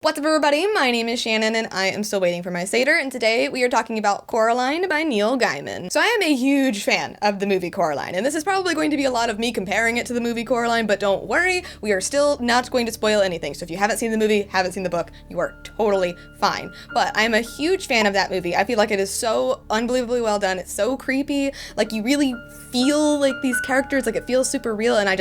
What's up, everybody? My name is Shannon and I am still waiting for my Satyr, and today we are talking about Coraline by Neil Gaiman. So I am a huge fan of the movie Coraline, and this is probably going to be a lot of me comparing it to the movie Coraline, but don't worry, we are still not going to spoil anything. So if you haven't seen the movie, haven't seen the book, you are totally fine. But I'm a huge fan of that movie. I feel like it is so unbelievably well done. It's so creepy. Like, you really feel like these characters, like it feels super real, and I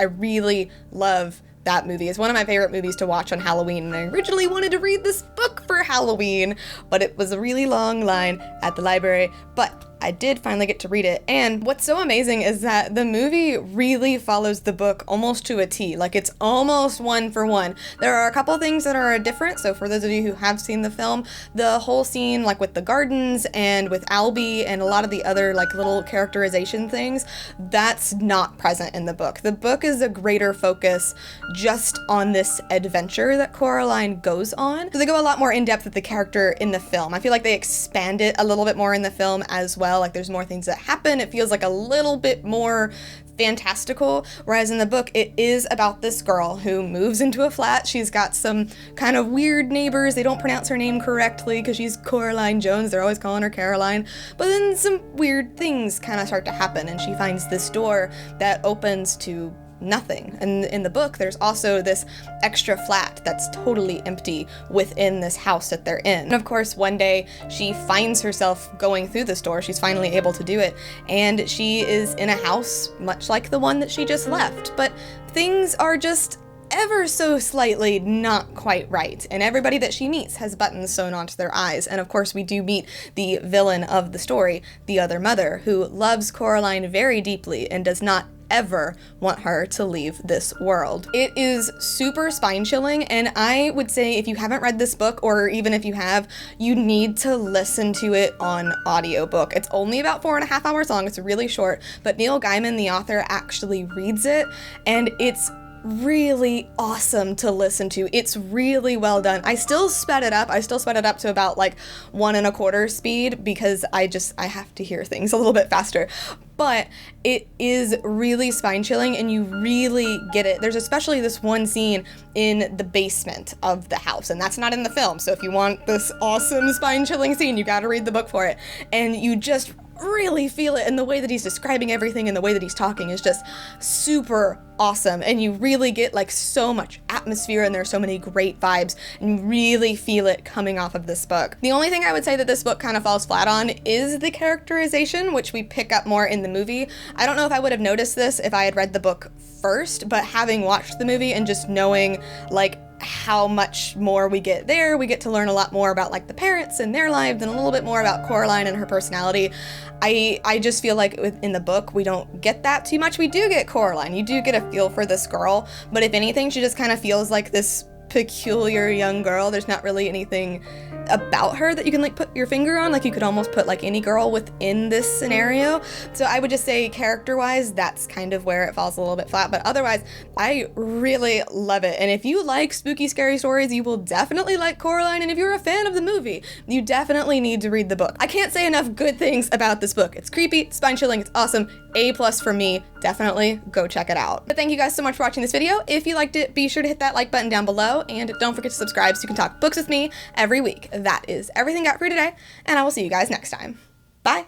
really love that movie. Is one of my favorite movies to watch on Halloween, and I originally wanted to read this book for Halloween, but it was a really long line at the library, but I did finally get to read it. And what's so amazing is that the movie really follows the book almost to a T. Like, it's almost one for one. There are a couple things that are different. So for those of you who have seen the film, the whole scene, like with the gardens and with Albie and a lot of the other like little characterization things, that's not present in the book. The book is a greater focus just on this adventure that Coraline goes on. So they go a lot more in depth with the character in the film. I feel like they expand it a little bit more in the film as well. Like, there's more things that happen. It feels like a little bit more fantastical, whereas in the book it is about this girl who moves into a flat. She's got some kind of weird neighbors. They don't pronounce her name correctly because she's Coraline Jones. They're always calling her Caroline. But then some weird things kind of start to happen, and she finds this door that opens to nothing. And in the book, there's also this extra flat that's totally empty within this house that they're in. And of course, one day she finds herself going through this door. She's finally able to do it, and she is in a house much like the one that she just left. But things are just ever so slightly not quite right, and everybody that she meets has buttons sewn onto their eyes. And of course, we do meet the villain of the story, the other mother, who loves Coraline very deeply and does not ever want her to leave this world. It is super spine-chilling, and I would say if you haven't read this book, or even if you have, you need to listen to it on audiobook. It's only about 4.5 hours long. It's really short, but Neil Gaiman, the author, actually reads it, and it's really awesome to listen to. It's really well done. I still sped it up. To about like 1 1/4 speed because I have to hear things a little bit faster. But it is really spine-chilling, and you really get it. There's especially this one scene in the basement of the house, and that's not in the film. So if you want this awesome spine-chilling scene, you gotta read the book for it. And you just really feel it, and the way that he's describing everything and the way that he's talking is just super awesome, and you really get like so much atmosphere, and there's so many great vibes, and you really feel it coming off of this book. The only thing I would say that this book kind of falls flat on is the characterization, which we pick up more in the movie. I don't know if I would have noticed this if I had read the book first, but having watched the movie and just knowing like how much more we get there, we get to learn a lot more about like the parents and their lives, and a little bit more about Coraline and her personality. I just feel like in the book we don't get that too much. We do get Coraline, you do get a feel for this girl, but if anything, she just kind of feels like this peculiar young girl. There's not really anything about her that you can like put your finger on. Like, you could almost put like any girl within this scenario. So I would just say character-wise, that's kind of where it falls a little bit flat, but otherwise I really love it. And if you like spooky, scary stories, you will definitely like Coraline, and if you're a fan of the movie, you definitely need to read the book. I can't say enough good things about this book. It's creepy, it's spine-chilling, it's awesome. A+ for me. Definitely go check it out. But thank you guys so much for watching this video. If you liked it, be sure to hit that like button down below, and don't forget to subscribe so you can talk books with me every week. That is everything I got for you today, and I will see you guys next time. Bye!